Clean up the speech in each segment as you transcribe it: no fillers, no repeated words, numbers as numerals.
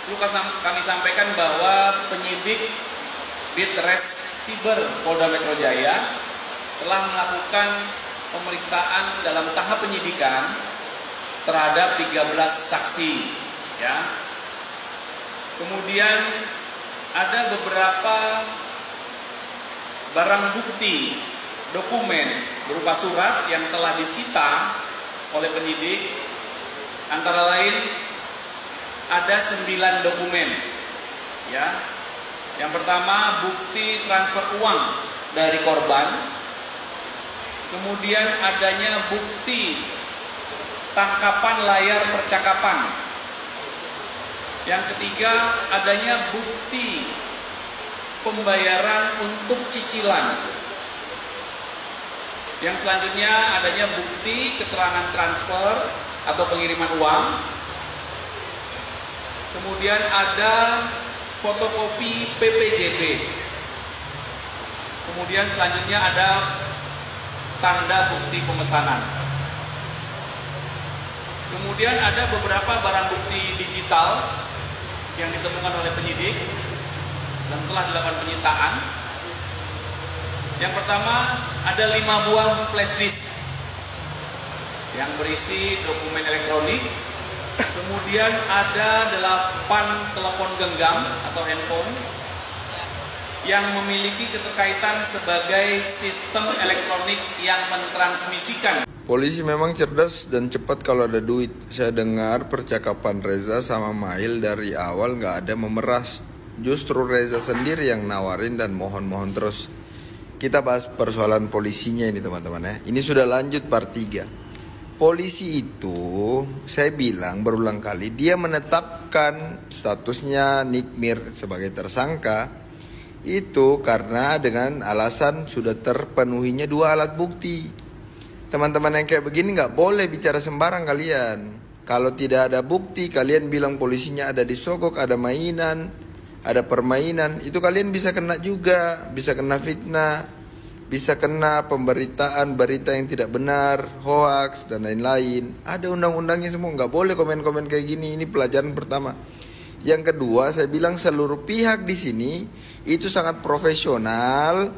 Perlu kami sampaikan bahwa penyidik Ditres Siber Polda Metro Jaya telah melakukan pemeriksaan dalam tahap penyidikan terhadap 13 saksi, ya. Kemudian ada beberapa barang bukti dokumen berupa surat yang telah disita oleh penyidik, antara lain ada 9 dokumen, ya. Yang pertama, bukti transfer uang dari korban. Kemudian adanya bukti tangkapan layar percakapan. Yang ketiga, adanya bukti pembayaran untuk cicilan. Yang selanjutnya adanya bukti keterangan transfer atau pengiriman uang. Kemudian ada fotokopi PPJB. Kemudian selanjutnya ada tanda bukti pemesanan. Kemudian ada beberapa barang bukti digital yang ditemukan oleh penyidik dan telah dilakukan penyitaan. Yang pertama, ada 5 buah flash disk yang berisi dokumen elektronik. Kemudian ada 8 telepon genggam atau handphone yang memiliki keterkaitan sebagai sistem elektronik yang mentransmisikan. Polisi memang cerdas dan cepat kalau ada duit. Saya dengar percakapan Reza sama Mail dari awal gak ada memeras. Justru Reza sendiri yang nawarin dan mohon-mohon terus. Kita bahas persoalan polisinya ini teman-teman ya. Ini sudah lanjut part 3. Polisi itu, saya bilang berulang kali, dia menetapkan statusnya Nikmir sebagai tersangka itu karena dengan alasan sudah terpenuhinya 2 alat bukti. Teman-teman yang kayak begini nggak boleh bicara sembarang kalian. Kalau tidak ada bukti, kalian bilang polisinya ada disogok, ada mainan, ada permainan, itu kalian bisa kena juga, bisa kena fitnah, bisa kena pemberitaan berita yang tidak benar, hoax dan lain-lain. Ada undang-undangnya semua, nggak boleh komen-komen kayak gini. Ini pelajaran pertama. Yang kedua, saya bilang seluruh pihak di sini itu sangat profesional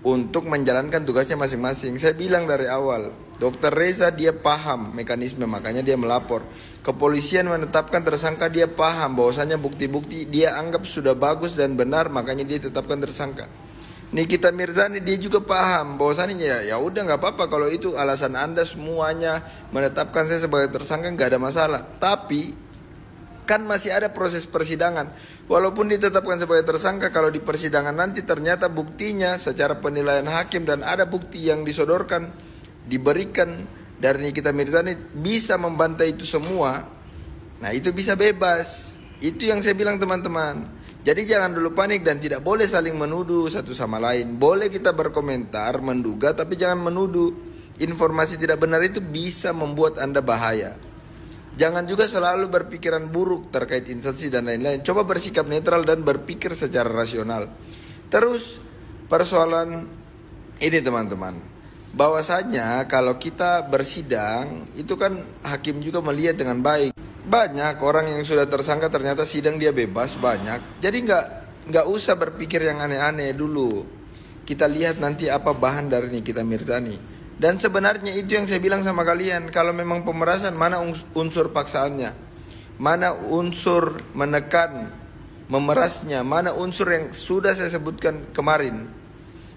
untuk menjalankan tugasnya masing-masing. Saya bilang dari awal, Dr. Reza dia paham mekanisme, makanya dia melapor. Kepolisian menetapkan tersangka, dia paham bahwasanya bukti-bukti dia anggap sudah bagus dan benar, makanya dia tetapkan tersangka. Nikita Mirzani dia juga paham bahwasanya ya udah nggak apa-apa kalau itu alasan Anda semuanya menetapkan saya sebagai tersangka, nggak ada masalah. Tapi kan masih ada proses persidangan. Walaupun ditetapkan sebagai tersangka, kalau di persidangan nanti ternyata buktinya secara penilaian hakim dan ada bukti yang disodorkan, diberikan dari Nikita Mirzani bisa membantai itu semua, nah itu bisa bebas. Itu yang saya bilang teman-teman. Jadi jangan dulu panik dan tidak boleh saling menuduh satu sama lain. Boleh kita berkomentar, menduga, tapi jangan menuduh. Informasi tidak benar itu bisa membuat Anda bahaya. Jangan juga selalu berpikiran buruk terkait instansi dan lain-lain. Coba bersikap netral dan berpikir secara rasional. Terus persoalan ini teman-teman, bahwasanya kalau kita bersidang itu kan hakim juga melihat dengan baik. Banyak orang yang sudah tersangka ternyata sidang dia bebas, banyak. Jadi nggak usah berpikir yang aneh-aneh dulu. Kita lihat nanti apa bahan dari Nikita Mirzani. Dan sebenarnya itu yang saya bilang sama kalian, kalau memang pemerasan, mana unsur paksaannya, mana unsur menekan, memerasnya, mana unsur yang sudah saya sebutkan kemarin.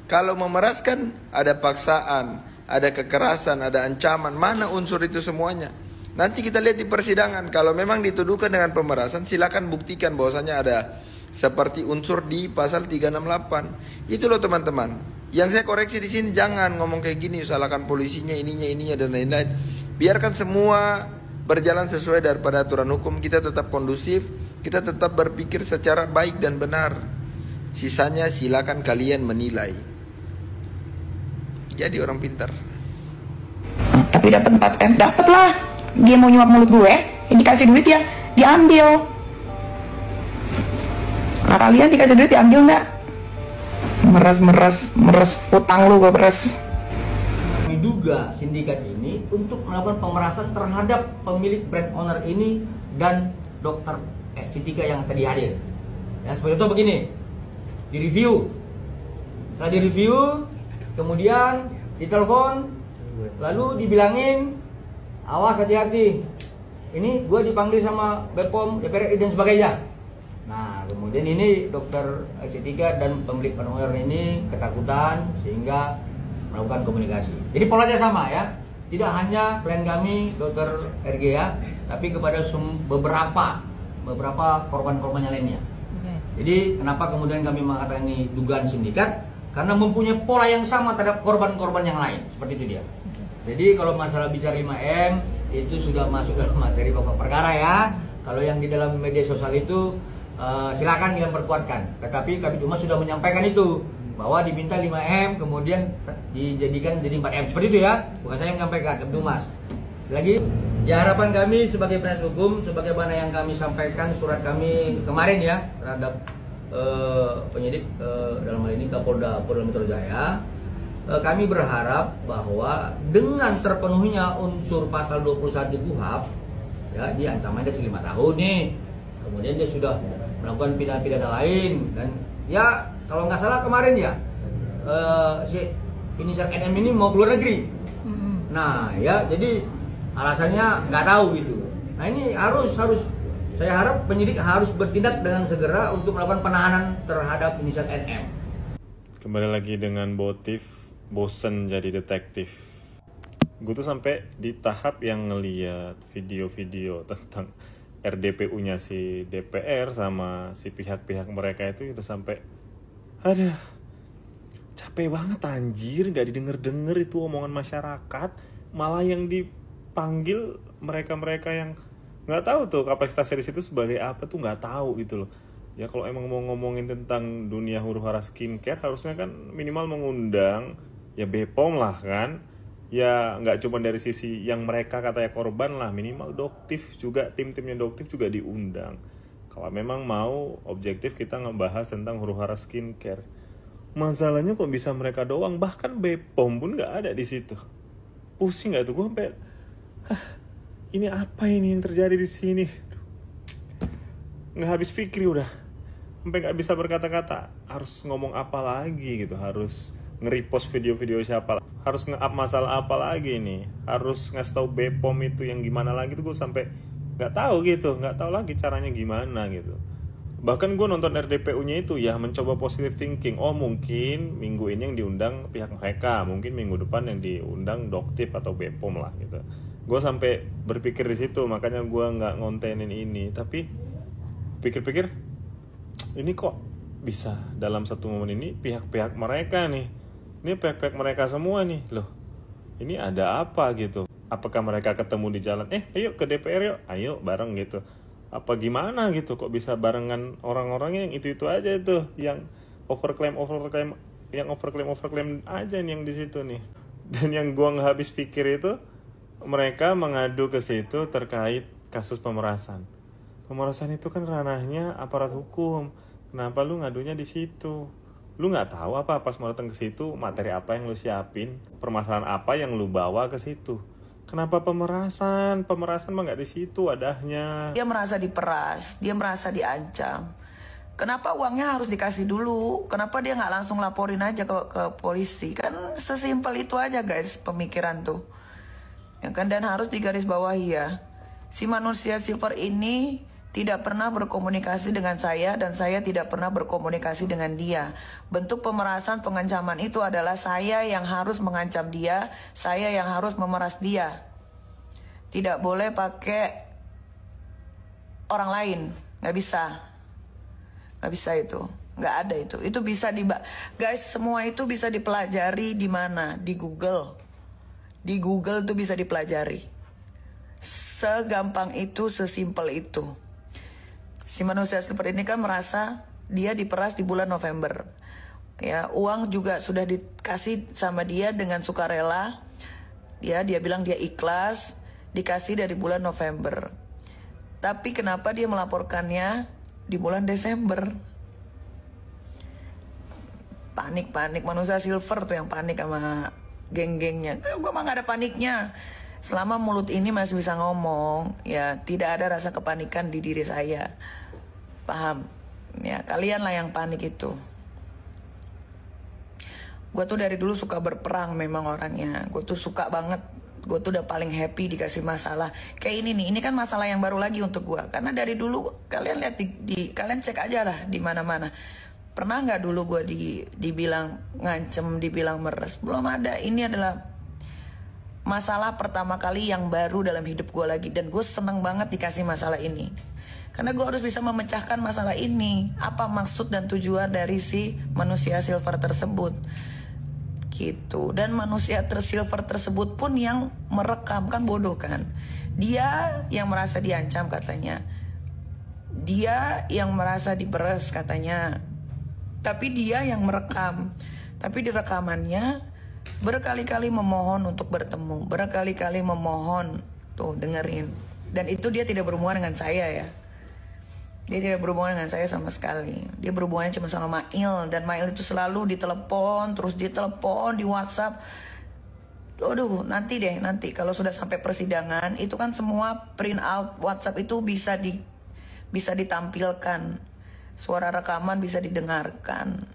Kalau memeraskan ada paksaan, ada kekerasan, ada ancaman, mana unsur itu semuanya. Nanti kita lihat di persidangan, kalau memang dituduhkan dengan pemerasan, silakan buktikan bahwasanya ada seperti unsur di pasal 368. Itu loh teman-teman. Yang saya koreksi di sini, jangan ngomong kayak gini, salahkan polisinya, ininya dan lain-lain. Biarkan semua berjalan sesuai daripada aturan hukum. Kita tetap kondusif, kita tetap berpikir secara baik dan benar. Sisanya silakan kalian menilai. Jadi orang pintar. Tapi dapat 4M, dapat lah. Dia mau nyuap mulut gue, yang dikasih duit ya diambil. Nah kalian dikasih duit diambil nggak? Meres utang lu gue beres. Diduga sindikat ini untuk melakukan pemerasan terhadap pemilik brand owner ini dan Dr. estetika yang tadi hadir. Ya, seperti itu begini, di review, setelah di review, kemudian ditelepon, lalu dibilangin, awas hati-hati, ini gue dipanggil sama Bepom, DPR dan sebagainya. Nah, kemudian ini dokter estetika dan pemilik honorer ini ketakutan sehingga melakukan komunikasi. Jadi polanya sama ya, tidak hanya klien kami dokter RG ya, tapi kepada beberapa korban-korban yang lainnya. Jadi kenapa kemudian kami mengatakan ini dugaan sindikat? Karena mempunyai pola yang sama terhadap korban-korban yang lain. Seperti itu dia. Jadi kalau masalah bicara 5M itu sudah masuk dalam materi pokok perkara ya. Kalau yang di dalam media sosial itu silakan yang perkuatkan. Tetapi kami cuma sudah menyampaikan itu bahwa diminta 5M kemudian dijadikan jadi 4M. Seperti itu ya. Bukan saya yang menyampaikan, Abdul Mas. Lagi ya, harapan kami sebagai penasihat hukum, sebagaimana yang kami sampaikan surat kami kemarin ya terhadap penyidik dalam hal ini Kapolda Metro Jaya, kami berharap bahwa dengan terpenuhinya unsur pasal 21 KUHP ya, dia ancamannya 5 tahun nih, kemudian dia sudah melakukan pidana-pidana lain dan ya kalau nggak salah kemarin ya si inisial NM ini mau keluar negeri. Nah ya, jadi alasannya nggak tahu gitu. Nah ini harus saya harap penyidik harus bertindak dengan segera untuk melakukan penahanan terhadap inisial NM. Kembali lagi dengan motif bosen jadi detektif. Gue tuh sampai di tahap yang ngeliat video-video tentang RDPU-nya si DPR sama si pihak-pihak mereka itu sampai aduh capek banget anjir, nggak didengar-dengar itu omongan masyarakat, malah yang dipanggil mereka-mereka yang nggak tahu tuh kapasitasnya di situ sebagai apa tuh nggak tahu gitu loh. Ya kalau emang mau ngomongin tentang dunia huru-hara skincare harusnya kan minimal mengundang ya Bepom lah kan. Ya nggak cuma dari sisi yang mereka katanya korban lah, minimal Doktif juga, tim-timnya Doktif juga diundang. Kalau memang mau objektif kita ngebahas tentang huru-hara skincare. Masalahnya kok bisa mereka doang, bahkan Bepom pun nggak ada di situ. Pusing nggak tuh gue sampai, ini apa ini yang terjadi di sini? Nggak habis pikir udah, sampai nggak bisa berkata-kata. Harus ngomong apa lagi gitu, harus nge-repost video-video siapa, harus nge-up masalah apa lagi nih, harus ngasih tahu Bepom itu yang gimana lagi tuh gue sampai nggak tahu gitu, nggak tahu lagi caranya gimana gitu. Bahkan gue nonton RDPU-nya itu ya mencoba positive thinking. Oh mungkin minggu ini yang diundang pihak mereka, mungkin minggu depan yang diundang Doktif atau Bepom lah gitu. Gue sampai berpikir di situ, makanya gue nggak ngontenin ini. Tapi pikir-pikir, ini kok bisa dalam satu momen ini pihak-pihak mereka nih, ini pihak-pihak mereka semua nih loh. Ini ada apa gitu? Apakah mereka ketemu di jalan? Ayo ke DPR yuk, ayo bareng gitu. Apa gimana gitu? Kok bisa barengan orang-orangnya yang itu aja itu, yang overclaim aja nih yang di situ nih. Dan yang gua nggak habis pikir itu mereka mengadu ke situ terkait kasus pemerasan. Pemerasan itu kan ranahnya aparat hukum. Kenapa lu ngadunya di situ? Lu nggak tahu apa pas mau datang ke situ materi apa yang lu siapin, permasalahan apa yang lu bawa ke situ. Kenapa pemerasan? Pemerasan mah nggak di situ adanya. Dia merasa diperas, dia merasa diancam. Kenapa uangnya harus dikasih dulu? Kenapa dia nggak langsung laporin aja ke polisi? Kan sesimpel itu aja guys pemikiran tuh. Ya kan, dan harus digarisbawahi ya. Si manusia silver ini tidak pernah berkomunikasi dengan saya dan saya tidak pernah berkomunikasi dengan dia. Bentuk pemerasan, pengancaman itu adalah saya yang harus mengancam dia, saya yang harus memeras dia. Tidak boleh pakai orang lain, nggak bisa. Nggak bisa itu, nggak ada itu. Itu bisa guys, semua itu bisa dipelajari di mana? Di Google. Di Google tuh bisa dipelajari. Segampang itu, sesimpel itu. Si manusia seperti ini kan merasa dia diperas di bulan November. Ya, uang juga sudah dikasih sama dia dengan sukarela. Dia bilang dia ikhlas, dikasih dari bulan November. Tapi kenapa dia melaporkannya di bulan Desember? Panik manusia silver tuh yang panik sama geng-gengnya. Gue mah gak ada paniknya. Selama mulut ini masih bisa ngomong, ya tidak ada rasa kepanikan di diri saya. Paham? Ya, kalian lah yang panik itu. Gue tuh dari dulu suka berperang memang orangnya. Gue tuh suka banget. Gue tuh udah paling happy dikasih masalah. Kayak ini nih, ini kan masalah yang baru lagi untuk gue. Karena dari dulu kalian lihat kalian cek aja lah di mana-mana. Pernah nggak dulu gue dibilang ngancem, dibilang meres? Belum ada. Ini adalah masalah pertama kali yang baru dalam hidup gue lagi. Dan gue seneng banget dikasih masalah ini. Karena gue harus bisa memecahkan masalah ini. Apa maksud dan tujuan dari si manusia silver tersebut. Gitu. Dan manusia silver tersebut pun yang merekam, kan bodoh kan. Dia yang merasa diancam katanya. Dia yang merasa diperes katanya. Tapi dia yang merekam. Tapi di rekamannya berkali-kali memohon untuk bertemu. Berkali-kali memohon. Tuh dengerin. Dan itu dia tidak berhubungan dengan saya ya. Dia tidak berhubungan dengan saya sama sekali. Dia berhubungan cuma sama Mail. Dan Mail itu selalu ditelepon. Terus ditelepon di WhatsApp. Aduh nanti deh. Nanti kalau sudah sampai persidangan. Itu kan semua print out WhatsApp itu bisa ditampilkan. Suara rekaman bisa didengarkan.